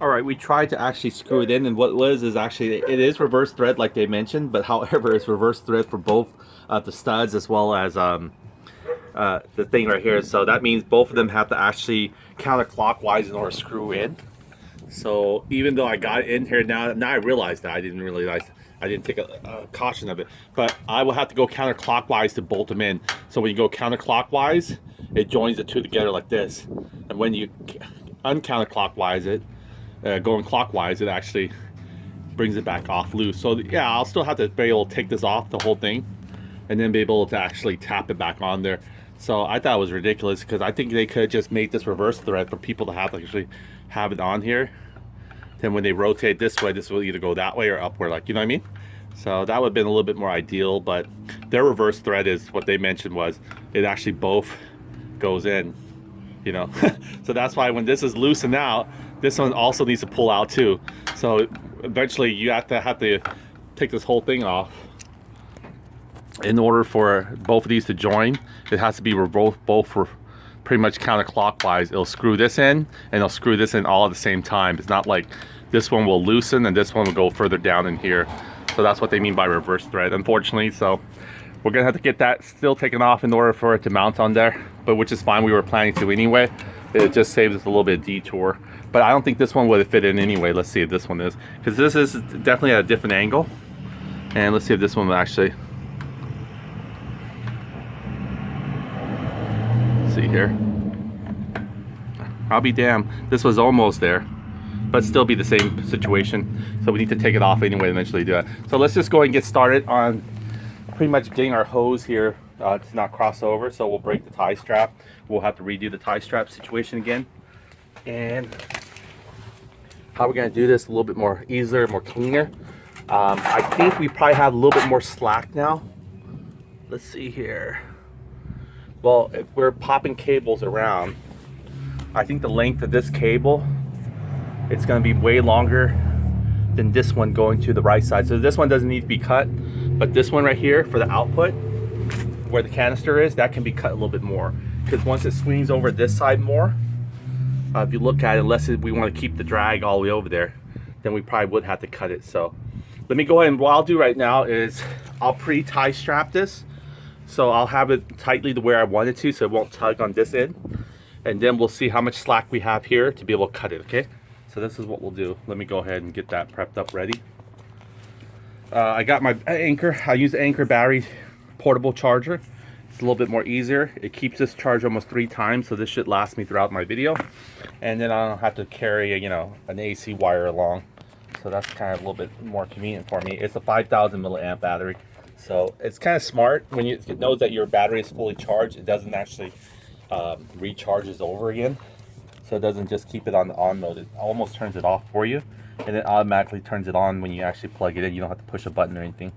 All right, we tried to actually screw it in, and what it was is actually it is reverse thread like they mentioned, but however, it's reverse thread for both the studs as well as the thing right here. So that means both of them have to actually counterclockwise in order to screw in. So even though I got it in here now I realize that I didn't realize. I didn't take a caution of it, but I will have to go counterclockwise to bolt them in. So when you go counterclockwise, it joins the two together like this, and when you uncounterclockwise it, going clockwise, it actually brings it back off loose. So yeah, I'll still have to be able to take this off, the whole thing, and then be able to actually tap it back on there. So I thought it was ridiculous because I think they could just make this reverse thread for people to have to actually have it on here. Then when they rotate this way, this will either go that way or upward, like, you know what I mean? So that would have been a little bit more ideal, but their reverse thread is what they mentioned was it actually both goes in, you know. So that's why when this is loosened out, this one also needs to pull out too. So eventually you have to take this whole thing off. In order for both of these to join, it has to be both pretty much counterclockwise. It'll screw this in and it'll screw this in all at the same time. It's not like this one will loosen and this one will go further down in here. So that's what they mean by reverse thread, unfortunately. So we're gonna have to get that still taken off in order for it to mount on there, but which is fine. We were planning to anyway. It just saves us a little bit of detour. But I don't think this one would fit in anyway. Let's see if this one is, because this is definitely at a different angle. And let's see if this one will actually. Let's see here. I'll be damned. This was almost there, but still be the same situation. So we need to take it off anyway, eventually do it. So let's just go and get started on pretty much getting our hose here to not cross over. So we'll break the tie strap. We'll have to redo the tie strap situation again. And how we're gonna do this a little bit more easier, more cleaner. I think we probably have a little bit more slack now. Let's see here. Well, if we're popping cables around, I think the length of this cable, it's going to be way longer than this one going to the right side. So this one doesn't need to be cut, but this one right here for the output, where the canister is, that can be cut a little bit more. Because once it swings over this side more, if you look at it, unless we want to keep the drag all the way over there, then we probably would have to cut it. So let me go ahead, and what I'll do right now is I'll pre-tie strap this. So I'll have it tightly to where I want it to, so it won't tug on this end. And then we'll see how much slack we have here to be able to cut it, okay? So this is what we'll do. Let me go ahead and get that prepped up ready. I got my Anchor. I use the Anchor battery portable charger. It's a little bit more easier. It keeps this charged almost 3 times, so this should last me throughout my video. And then I don't have to carry, you know, an AC wire along. So that's kind of a little bit more convenient for me. It's a 5,000 milliamp battery. So it's kind of smart when it knows that your battery is fully charged. It doesn't actually recharges over again. So it doesn't just keep it on the on mode. It almost turns it off for you. And it automatically turns it on when you actually plug it in. You don't have to push a button or anything.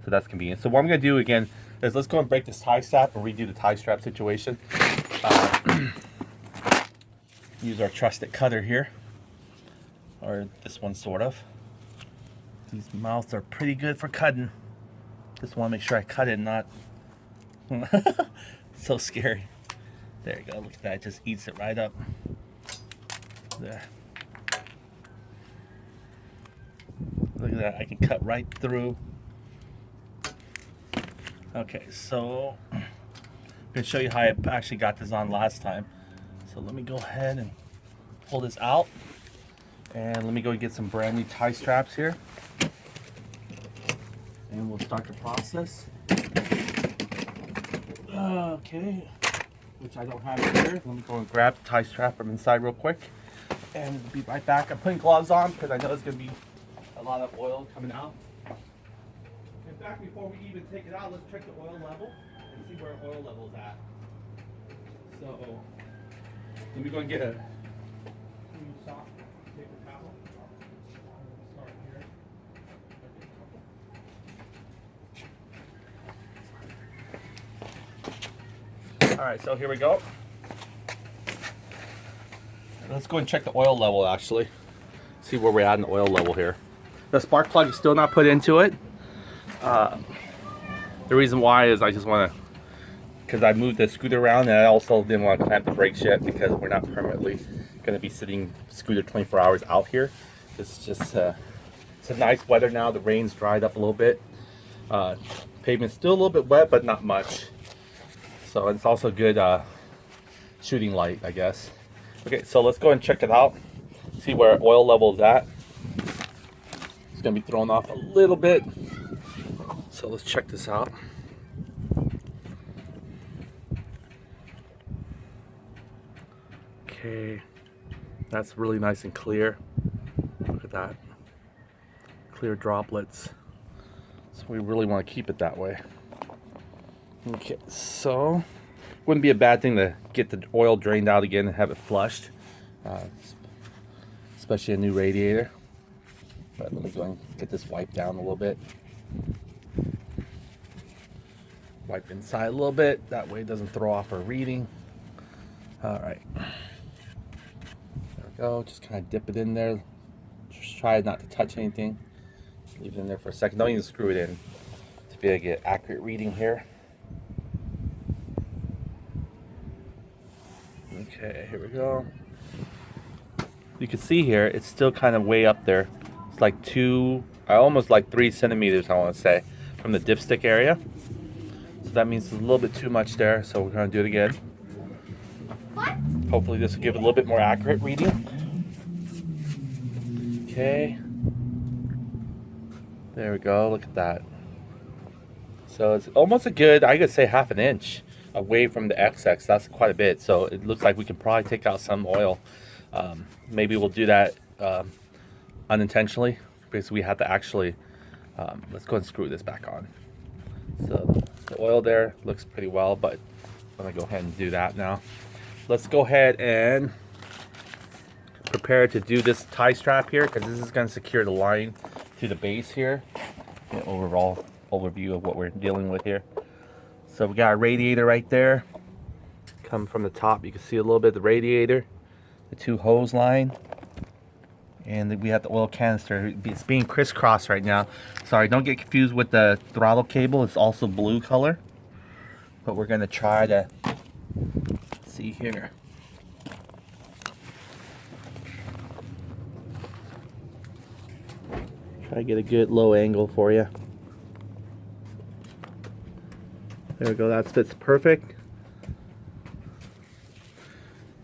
So that's convenient. So what I'm going to do again is let's go and break this tie strap and redo the tie strap situation. Use our trusted cutter here. Or this one sort of. These mouths are pretty good for cutting. Just want to make sure I cut it, not so scary. There you go. Look at that. It just eats it right up. There. Look at that. I can cut right through. Okay, so I'm going to show you how I actually got this on last time. So let me go ahead and pull this out. And let me go get some brand new tie straps here. And we'll start the process. Okay, which I don't have here. Let me go and grab the tie strap from inside real quick. And we'll be right back. I'm putting gloves on because I know there's going to be a lot of oil coming out. In fact, before we even take it out, let's check the oil level and see where oil level is at. So, let me go and get a clean soft paper towel. Start here. All right, so here we go. Let's go and check the oil level actually. See where we're at in the oil level here. The spark plug is still not put into it. The reason why is I just want to, because I moved the scooter around and I also didn't want to clamp the brakes yet because we're not permanently going to be sitting scooter 24 hours out here. It's just it's a nice weather now. The rain's dried up a little bit. Pavement's still a little bit wet, but not much. So it's also good shooting light, I guess. Okay, so let's go and check it out. See where oil level is at. It's gonna be thrown off a little bit. So let's check this out. Okay, that's really nice and clear. Look at that. Clear droplets. So we really want to keep it that way. Okay, so wouldn't be a bad thing to get the oil drained out again and have it flushed, especially a new radiator. But let me go and get this wiped down a little bit. Wipe inside a little bit, that way it doesn't throw off our reading. All right, there we go. Just kind of dip it in there. Just try not to touch anything. Leave it in there for a second. Don't even screw it in to be able to get accurate reading here. Okay, here we go. You can see here, it's still kind of way up there. It's like almost like 3 centimeters, I want to say, from the dipstick area. So that means there's a little bit too much there, so we're going to do it again. What? Hopefully this will give it a little bit more accurate reading. Okay. There we go, look at that. So it's almost a good, I could say, half an inch away from the XX. That's quite a bit. So it looks like we can probably take out some oil. Maybe we'll do that unintentionally, because we have to actually, let's go and screw this back on. So the oil there looks pretty well, but I'm gonna go ahead and do that now. Let's go ahead and prepare to do this tie strap here, because this is going to secure the line to the base here. An overall overview of what we're dealing with here. So we got a radiator right there. Coming from the top, you can see a little bit of the radiator, the 2 hose line, and then we have the oil canister. It's being crisscrossed right now. Sorry, don't get confused with the throttle cable. It's also blue color, but we're going to try to see here. Try to get a good low angle for you. There we go, that fits perfect.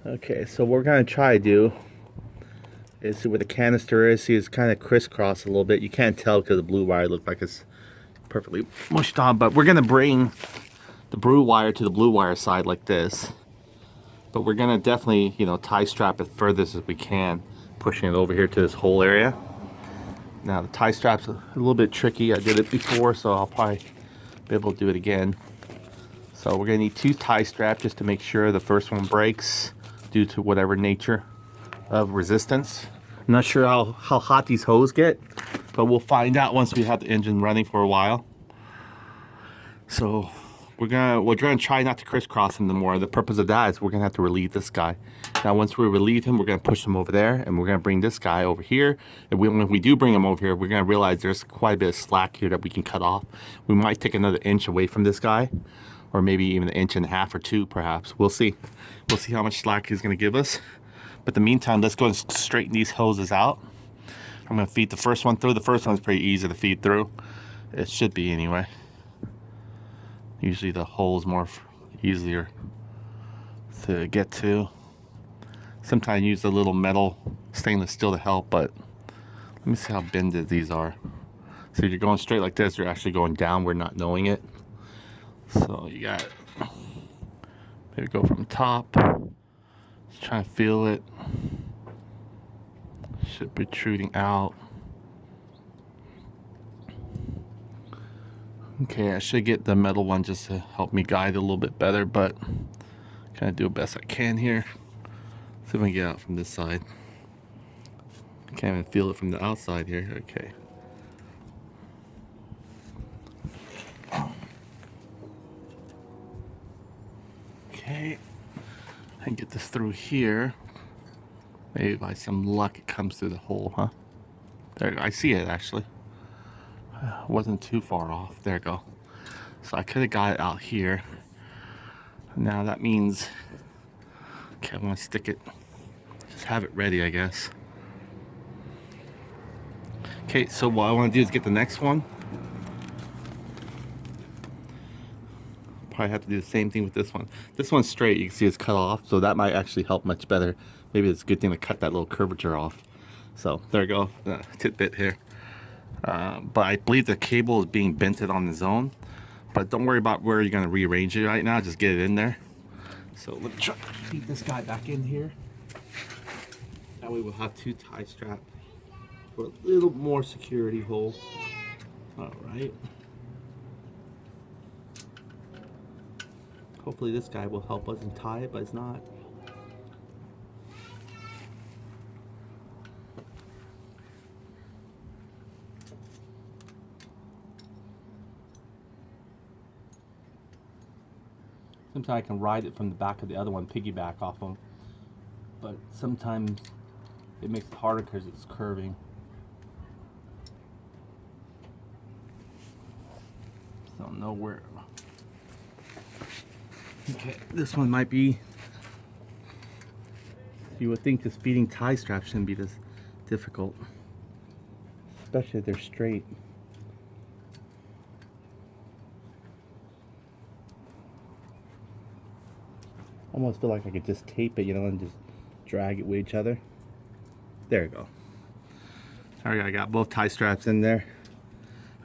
Okay, so what we're going to try to do is see where the canister is. See, it's kind of crisscrossed a little bit. You can't tell because the blue wire looks like it's perfectly mushed on, but we're going to bring the blue wire to the blue wire side like this. But we're going to definitely, you know, tie strap it furthest as we can, pushing it over here to this whole area. Now the tie strap's a little bit tricky. I did it before, so I'll probably be able to do it again. So we're gonna need 2 tie straps just to make sure the first one breaks due to whatever nature of resistance. I'm not sure how hot these hoses get, but we'll find out once we have the engine running for a while. So we're gonna try not to crisscross him anymore. The purpose of that is we're gonna have to relieve this guy. Now once we relieve him, we're gonna push him over there, and we're gonna bring this guy over here. And when we do bring him over here, we're gonna realize there's quite a bit of slack here that we can cut off. We might take another inch away from this guy, or maybe even 1.5 inches or 2 perhaps. We'll see. We'll see how much slack he's gonna give us. But in the meantime, let's go and straighten these hoses out. I'm gonna feed the first one through. The first one's pretty easy to feed through. It should be anyway. Usually the hole is more easier to get to. Sometimes I use a little metal stainless steel to help, but let me see how bended these are. So if you're going straight like this, you're actually going downward, not knowing it. So you got, maybe go from top. Just try to feel it. Should be protruding out. Okay, I should get the metal one just to help me guide a little bit better, but kind of do the best I can here. See if I can get out from this side. I can't even feel it from the outside here. Okay. Okay, I can get this through here. Maybe by some luck it comes through the hole, huh? There, I see it actually. Wasn't too far off. There we go. So I could have got it out here. Now that means, okay, I'm gonna stick it Just have it ready, I guess. Okay, so what I want to do is get the next one. Probably have to do the same thing with this one. This one's straight, you can see it's cut off, so that might actually help much better. Maybe it's a good thing to cut that little curvature off. So there you go, tidbit here. But I believe the cable is being bented on its own. But don't worry about where you're going to rearrange it right now, just get it in there. So let's try to feed this guy back in here. That way we'll have two tie straps for a little more security hole. All right. Hopefully this guy will help us and tie it, but it's not. Sometimes I can ride it from the back of the other one, piggyback off them. But sometimes it makes it harder because it's curving. So nowhere. Okay, this one might be. You would think just feeding tie straps shouldn't be this difficult, especially if they're straight. Almost feel like I could just tape it, you know, and just drag it with each other. There you go. All right, I got both tie straps in there.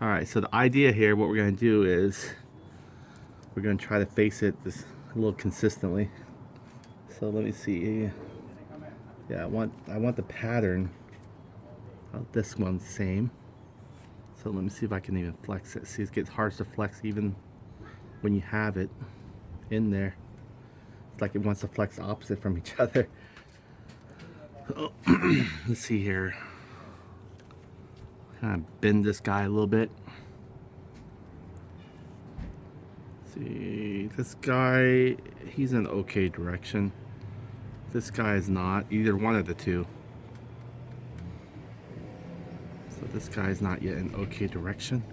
All right, so the idea here, what we're gonna do is we're gonna try to face it this a little consistently. So let me see. Yeah, I want the pattern of this one the same. So let me see if I can even flex it. See, it gets hard to flex even when you have it in there. It's like it wants to flex opposite from each other. Oh, let's see here. Kind of bend this guy a little bit. See, this guy, he's in okay direction. This guy is not, either one of the two. So this guy is not yet in okay direction.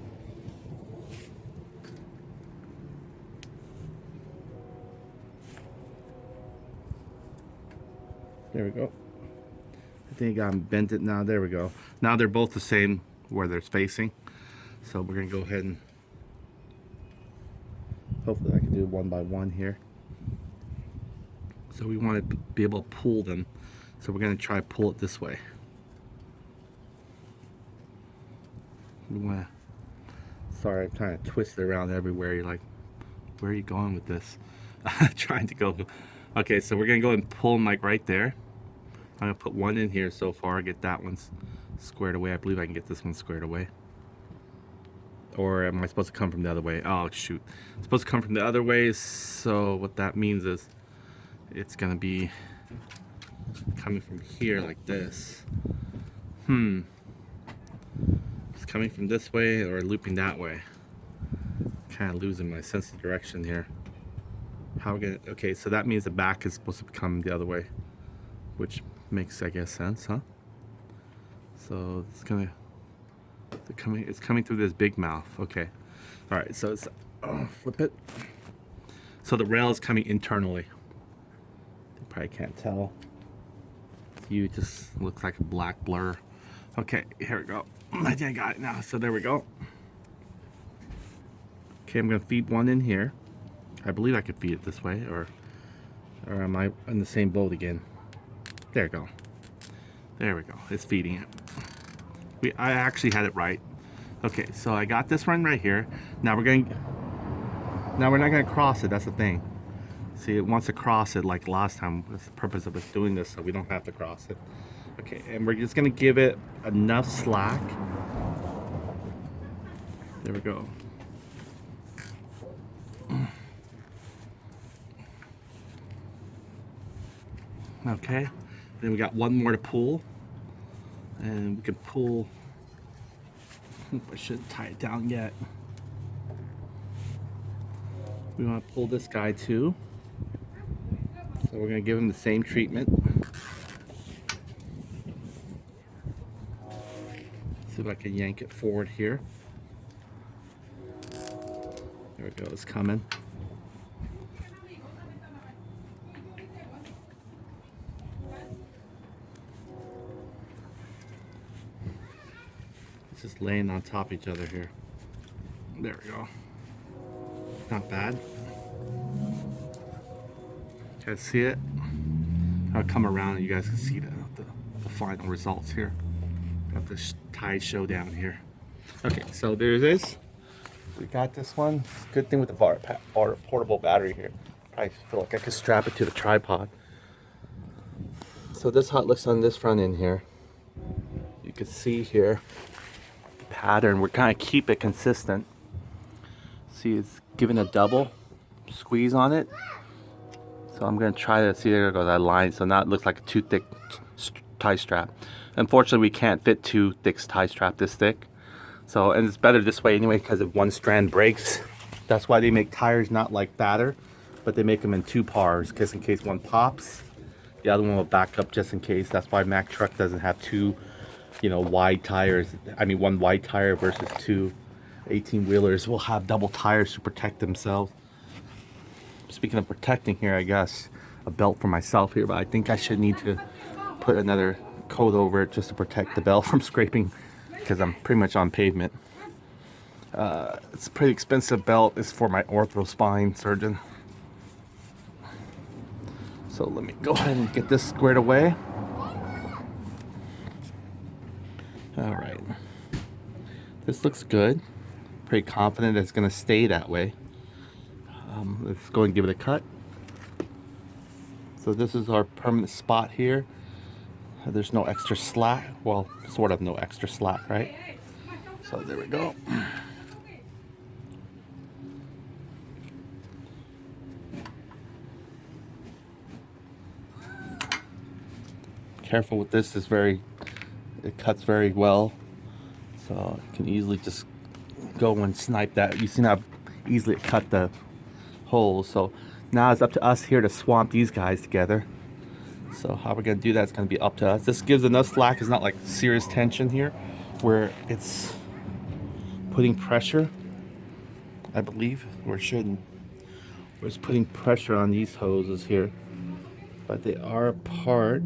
There we go. I think I bent it now. There we go. Now they're both the same where they're facing. So we're gonna go ahead and hopefully I can do one by one here. So we want to be able to pull them. So we're gonna try to pull it this way. We wanna, sorry, I'm trying to twist it around everywhere. You're like, where are you going with this? Trying to go. Okay, so we're gonna go and pull them like right there. I'm gonna put one in here so far, get that one squared away. I believe I can get this one squared away. Or am I supposed to come from the other way? Oh shoot, it's supposed to come from the other way. So what that means is it's gonna be coming from here like this. It's coming from this way or looping that way. Kind of losing my sense of direction here. How we gonna, okay, so that means the back is supposed to come the other way, which makes, I guess, sense, huh? So it's gonna, it's coming through this big mouth. Okay, all right, so it's, flip it. So the rail is coming internally. You probably can't tell. You just looks like a black blur. Okay, here we go. I think I got it now. So there we go. Okay, I'm gonna feed one in here. I believe I could feed it this way, or am I in the same boat again? There we go. There we go. It's feeding it. I actually had it right. Okay, so I got this one right here. Now we're not gonna cross it. That's the thing. See, it wants to cross it like last time. That's the purpose of us doing this, so we don't have to cross it. Okay, and we're just gonna give it enough slack. There we go. Okay, then we got one more to pull, and we can pull. I shouldn't tie it down yet. We want to pull this guy too, so we're going to give him the same treatment. See if I can yank it forward here. There we go, it's coming. just laying on top of each other here. There we go. Not bad. You guys see it? I'll come around and you guys can see the final results here of this tie showdown here. Okay, so there it is. We got this one. Good thing with the portable battery here. I feel like I could strap it to the tripod. So this is how it looks on this front end here. You can see here the pattern. We're kind of keep it consistent. See, it's giving a double squeeze on it. So I'm going to try to see, there goes that line. So now it looks like a too thick tie strap. Unfortunately, we can't fit too thick tie strap this thick. So, and it's better this way anyway, because if one strand breaks, that's why they make tires not like batter, but they make them in 2 pars, just in case one pops, the other one will back up just in case. That's why Mack truck doesn't have 2, you know, wide tires. I mean, 1 wide tire versus 2 18-wheelers will have double tires to protect themselves. Speaking of protecting here, I guess a belt for myself here, but I think I should need to put another coat over it just to protect the belt from scraping, because I'm pretty much on pavement. It's a pretty expensive belt. It's for my ortho spine surgeon. So let me go ahead and get this squared away. All right, this looks good. Pretty confident it's going to stay that way. Let's go and give it a cut. So this is our permanent spot here. There's no extra slack. Well, sort of no extra slack, right? So there we go. Careful with this. It cuts very well. So you can easily just go and snipe that. You see how easily it cut the holes. So now it's up to us here to swamp these guys together. So how we're going to do that is going to be up to us. This gives enough slack. It's not like serious tension here where it's putting pressure, I believe, or it shouldn't. Where it's putting pressure on these hoses here. But they are apart.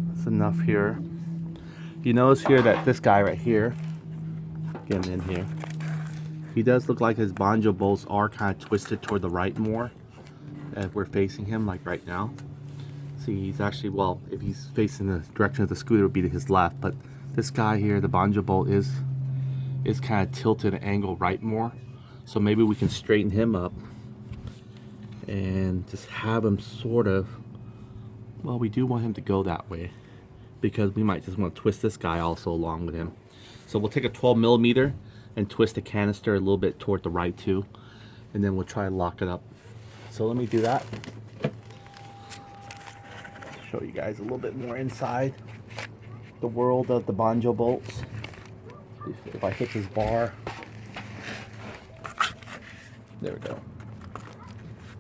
That's enough here. You notice here that this guy right here, get him in here, he does look like his banjo bolts are kind of twisted toward the right more as we're facing him, like right now. See, he's actually, well, if he's facing the direction of the scooter, it would be to his left, but this guy here, the banjo bolt is kind of tilted an angle right more. So maybe we can straighten him up and just have him sort of, well, we do want him to go that way because we might just want to twist this guy also along with him. So we'll take a 12mm and twist the canister a little bit toward the right too, and then we'll try to lock it up. So let me do that. Show you guys a little bit more inside the world of the banjo bolts. If I hit this bar, there we go.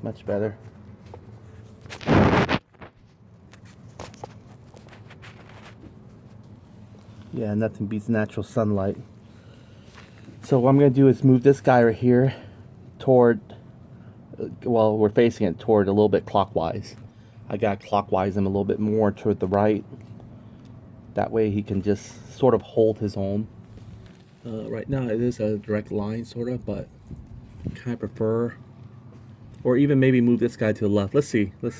Much better. Yeah, nothing beats natural sunlight. So what I'm going to do is move this guy right here toward, well, we're facing it toward a little bit clockwise. I got to clockwise him a little bit more toward the right. That way he can just sort of hold his own. Right now it is a direct line sort of, but I kind of prefer, or even maybe move this guy to the left. Let's see what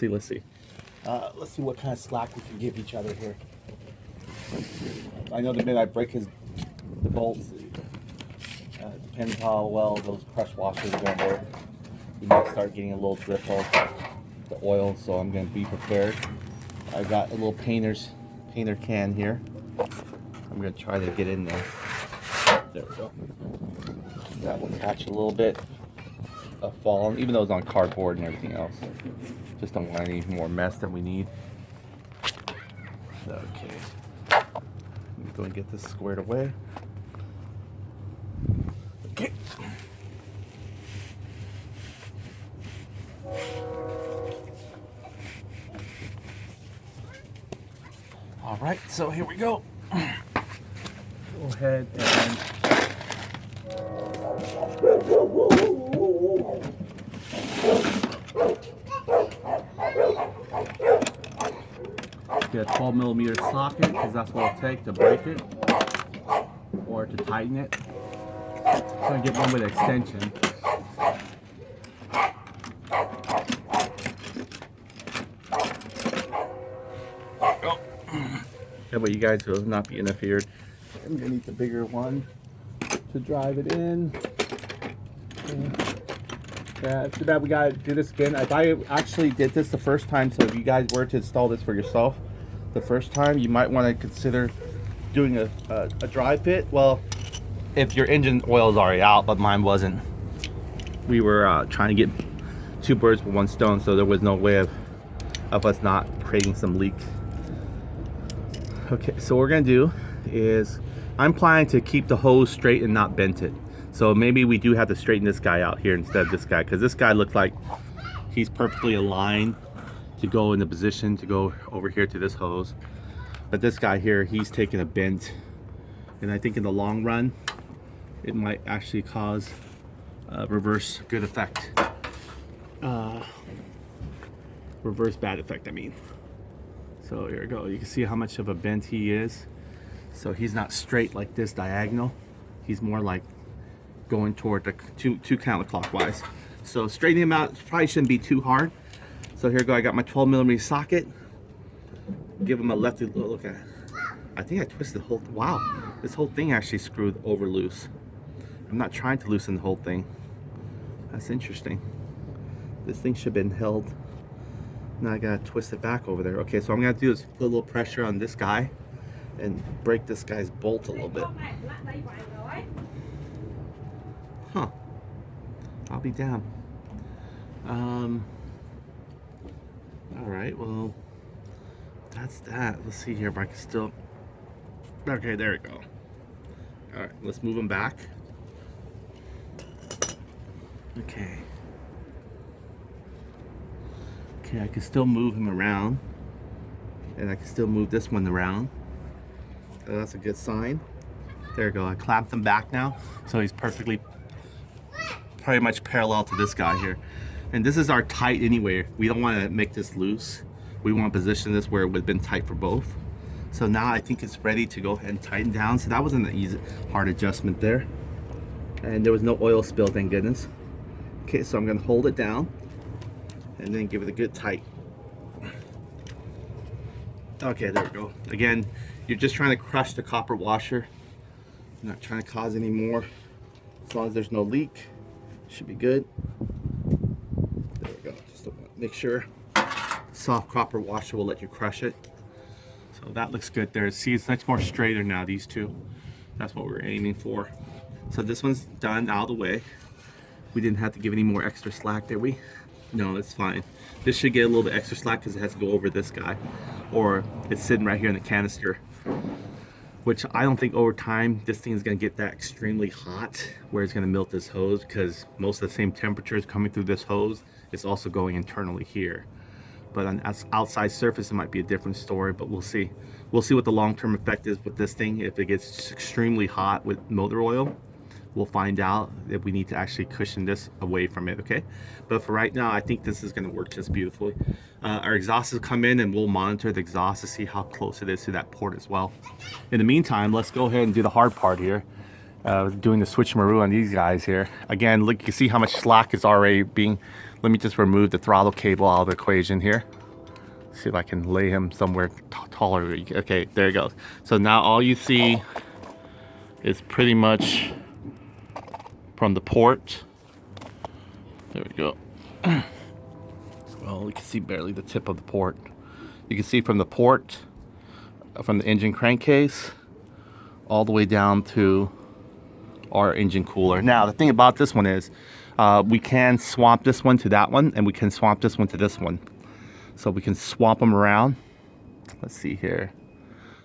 kind of slack we can give each other here. I know the minute I break the bolts, depends how well those crush washers are going to work. You might start getting a little drip of the oil, so I'm going to be prepared. I got a little painter can here. I'm going to try to get in there. There we go. That will catch a little bit of fall, even though it's on cardboard and everything else. Just don't want any more mess than we need. Okay. Let me go and get this squared away. Okay. All right, so here we go. Go ahead and get a 12mm socket, because that's what it'll take to break it. or to tighten it. I'm gonna get one with extension. Oh. That way you guys will not be interfered. I'm gonna need the bigger one to drive it in. Yeah, it's too bad we gotta do this again. I actually did this the first time, so if you guys were to install this for yourself the first time, you might want to consider doing a dry fit. Well, if your engine oil is already out, but mine wasn't. We were trying to get two birds with one stone, so there was no way of us not creating some leak. Okay, so what we're gonna do is, I'm planning to keep the hose straight and not bent it. So maybe we do have to straighten this guy out here instead of this guy, because this guy looks like he's perfectly aligned to go in the position to go over here to this hose. But this guy here, he's taking a bend. And I think in the long run, it might actually cause a reverse good effect. Reverse bad effect, I mean. So here we go. You can see how much of a bend he is. So he's not straight like this diagonal. He's more like going toward the two counterclockwise. So straightening him out probably shouldn't be too hard. So here we go. I got my 12mm socket. Give him a lefty look at it. I think I twisted the whole, wow, this whole thing actually screwed over loose. I'm not trying to loosen the whole thing. That's interesting. This thing should have been held. Now I gotta twist it back over there. Okay, so I'm gonna do is put a little pressure on this guy and break this guy's bolt a little bit. Huh. I'll be down. Alright, well, that's that. Let's see here if I can still... Okay, there we go. Alright, let's move him back. Okay. Okay, I can still move him around. And I can still move this one around. So that's a good sign. There we go. I clamped him back now. So he's pretty much parallel to this guy here. And this is our tight anyway. We don't want to make this loose. We want to position this where it would have been tight for both. So now I think it's ready to go ahead and tighten down. So that wasn't an easy, hard adjustment there. And there was no oil spill, thank goodness. Okay, so I'm going to hold it down and then give it a good tight. Okay, there we go. Again, you're just trying to crush the copper washer. You're not trying to cause any more. As long as there's no leak, should be good. There we go. Just make sure soft copper washer will let you crush it. So that looks good there. See, it's much more straighter now, these two. That's what we're aiming for. So this one's done out of the way. We didn't have to give any more extra slack, did we? No, it's fine. This should get a little bit extra slack because it has to go over this guy. Or it's sitting right here in the canister. Which I don't think over time this thing is going to get that extremely hot where it's going to melt this hose, because most of the same temperature is coming through this hose. It's also going internally here. But on the outside surface, it might be a different story, but we'll see. We'll see what the long-term effect is with this thing. If it gets extremely hot with motor oil, we'll find out if we need to actually cushion this away from it, okay? But for right now, I think this is gonna work just beautifully. Our exhaust will come in and we'll monitor the exhaust to see how close it is to that port as well. In the meantime, let's go ahead and do the hard part here. Doing the switcheroo on these guys here. Again, look, you can see how much slack is already being... Let me just remove the throttle cable out of the equation here. See if I can lay him somewhere taller. Okay, there he goes. So now all you see is pretty much from the port. There we go. Well, you can see barely the tip of the port. You can see from the port, from the engine crankcase, all the way down to our engine cooler. Now, the thing about this one is, we can swap this one to that one, and we can swap this one to this one. So we can swap them around. Let's see here.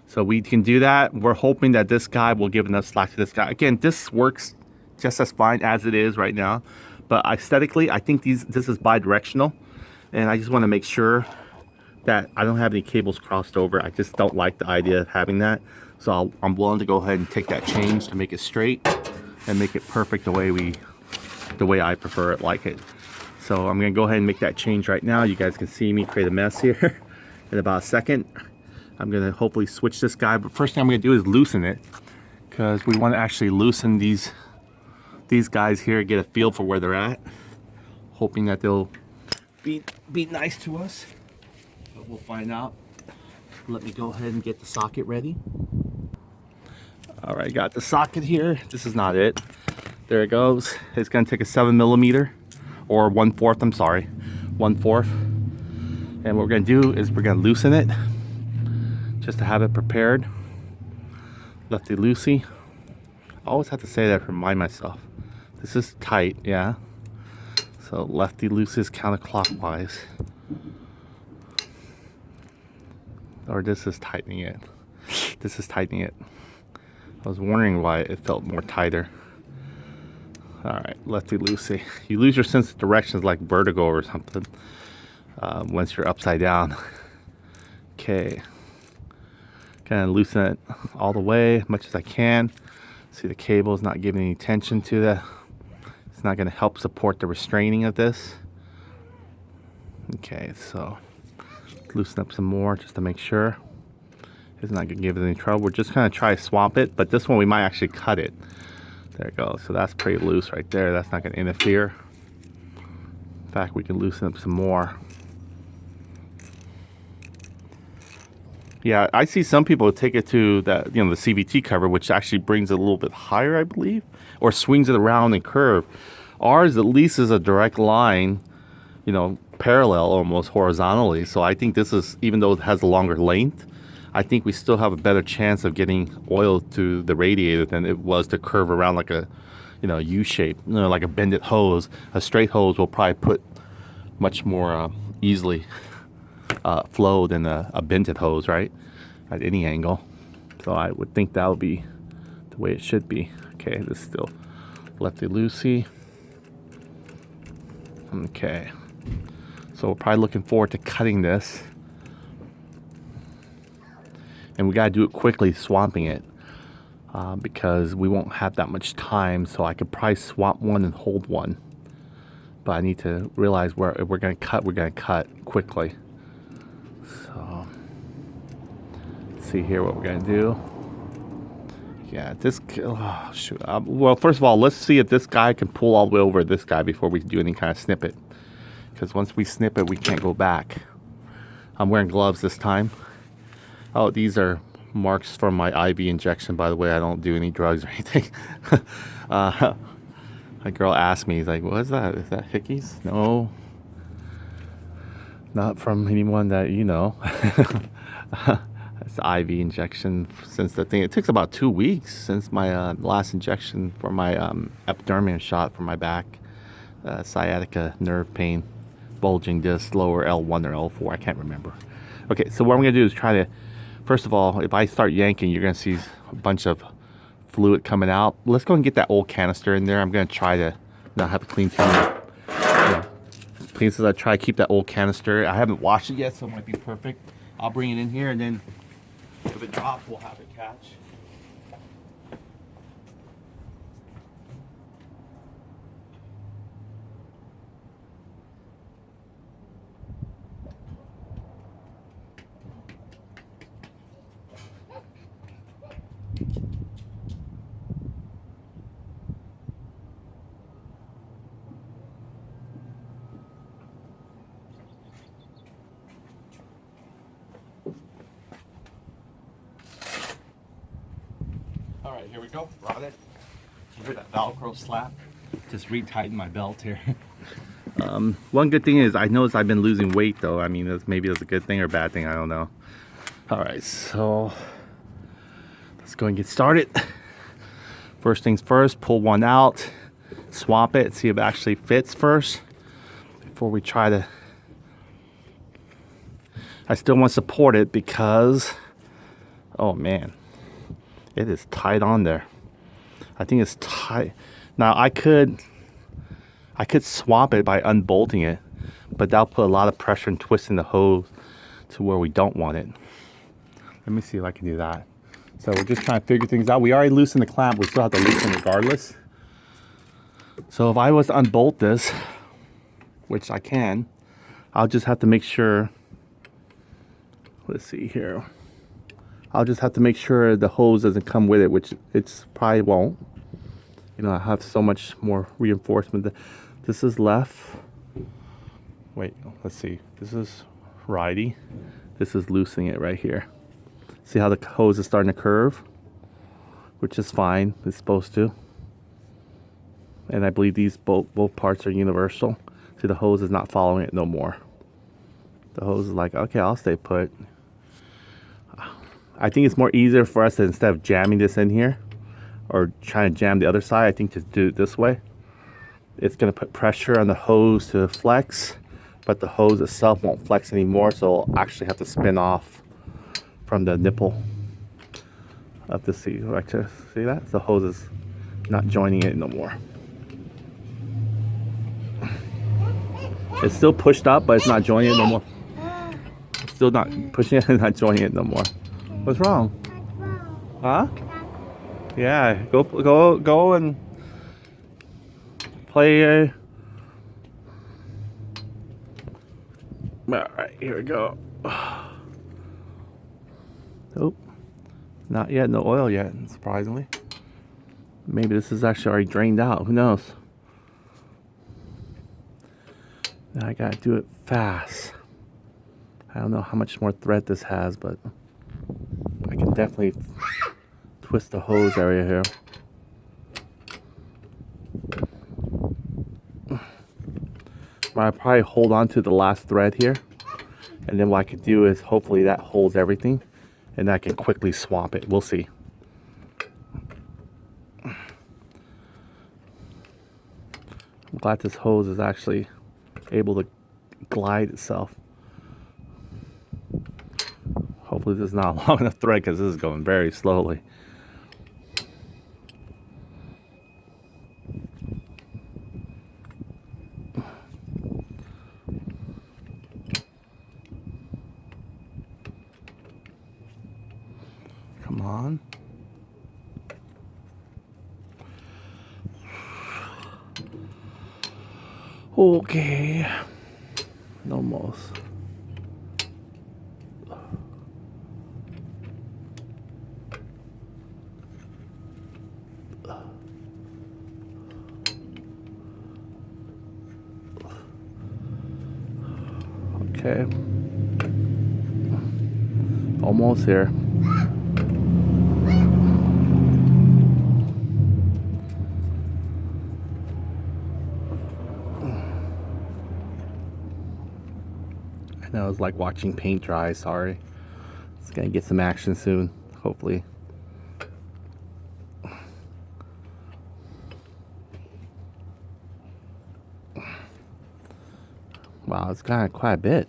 So we can do that. We're hoping that this guy will give enough slack to this guy. Again, this works just as fine as it is right now. But aesthetically, I think this is bi-directional. And I just want to make sure that I don't have any cables crossed over. I just don't like the idea of having that. So I'm willing to go ahead and take that change to make it straight and make it perfect the way I prefer it, like it. So I'm gonna go ahead and make that change right now. You guys can see me create a mess here in about a second. I'm gonna hopefully switch this guy, but first thing I'm gonna do is loosen it, because we want to actually loosen these guys here, get a feel for where they're at, hoping that they'll be nice to us, but we'll find out. Let me go ahead and get the socket ready. All right, got the socket here. This is not it. There it goes. It's gonna take a 7mm, or 1/4, I'm sorry, 1/4. And what we're gonna do is we're gonna loosen it just to have it prepared. Lefty loosey. I always have to say that to remind myself. This is tight, yeah. So lefty loosey is counterclockwise. Or this is tightening it. This is tightening it. I was wondering why it felt more tighter. All right, lefty loosey. You lose your sense of directions like vertigo or something once you're upside down. Okay. Kind of loosen it all the way as much as I can. See, the cable is not giving any tension to that. It's not going to help support the restraining of this. Okay, so loosen up some more just to make sure it's not going to give it any trouble. We're just going to try to swap it, but this one we might actually cut it. There it goes. So that's pretty loose right there. That's not going to interfere. In fact, we can loosen up some more. Yeah, I see some people take it to that, the CVT cover, which actually brings it a little bit higher, I believe, or swings it around and curve. Ours at least is a direct line, parallel almost horizontally. So I think this is, even though it has a longer length, I think we still have a better chance of getting oil to the radiator than it was to curve around like a, U shape, like a bended hose. A straight hose will probably put much more easily flow than a bended hose, right? At any angle. So I would think that would be the way it should be. Okay, this is still lefty loosey. Okay. So we're probably looking forward to cutting this. And we got to do it quickly, swapping it. Because we won't have that much time. So I could probably swap one and hold one. But I need to realize where if we're going to cut, we're going to cut quickly. So, let's see here what we're going to do. Yeah, this, oh, shoot. Well, first of all, let's see if this guy can pull all the way over this guy before we do any kind of snippet. Because once we snip it, we can't go back. I'm wearing gloves this time. Oh, these are marks from my IV injection, by the way. I don't do any drugs or anything. A girl asked me, he's like, what is that? Is that hickeys? No. Not from anyone that you know. It's IV injection since the thing. It takes about 2 weeks since my last injection for my epidermal shot for my back. Sciatica nerve pain, bulging disc, lower L1 or L4. I can't remember. Okay, so what I'm going to do is try to, first of all, if I start yanking, you're going to see a bunch of fluid coming out. Let's go and get that old canister in there. I'm going to try to not have a clean finger. Please, I try to keep that old canister. I haven't washed it yet, so it might be perfect. I'll bring it in here, and then if it drops, we'll have it catch. All right, here we go. Brought it. You hear that Velcro slap? Just retighten my belt here. One good thing is I noticed I've been losing weight though. I mean, maybe it's a good thing or a bad thing. I don't know. All right, so let's go and get started. First things first, pull one out, swap it, see if it actually fits first before we try to. I still want to support it because, oh man, it is tight on there. I think it's tight. Now I could swap it by unbolting it, but that'll put a lot of pressure and twisting the hose to where we don't want it. Let me see if I can do that. So we're just trying to figure things out. We already loosened the clamp. We still have to loosen regardless. So if I was to unbolt this, which I can, I'll just have to make sure. Let's see here. I'll just have to make sure the hose doesn't come with it, which it's probably won't. You know, I have so much more reinforcement. This is left. Wait, let's see. This is righty. This is loosening it right here. See how the hose is starting to curve? Which is fine. It's supposed to. And I believe these both parts are universal. See, the hose is not following it no more. The hose is like, okay, I'll stay put. I think it's more easier for us to, instead of jamming this in here or trying to jam the other side, I think to do it this way. It's going to put pressure on the hose to flex, but the hose itself won't flex anymore, so I'll actually have to spin off from the nipple of the seat. Right, see that? The hose is not joining it no more. It's still pushed up, but it's not joining it no more. It's still not pushing it and not joining it no more. What's wrong? Huh? Yeah, go and play. All right, here we go. Oh, not yet. No oil yet, surprisingly. Maybe this is actually already drained out. Who knows? Now I gotta do it fast. I don't know how much more thread this has, but I can definitely twist the hose area here. I'll probably hold on to the last thread here, and then what I could do is hopefully that holds everything, and I can quickly swap it. We'll see. I'm glad this hose is actually able to glide itself. Hopefully this is not a long enough thread, because this is going very slowly. Come on. Okay. Almost. Okay. Almost here. I know it's like watching paint dry, sorry. It's gonna get some action soon, hopefully. Wow, it's got quite a bit.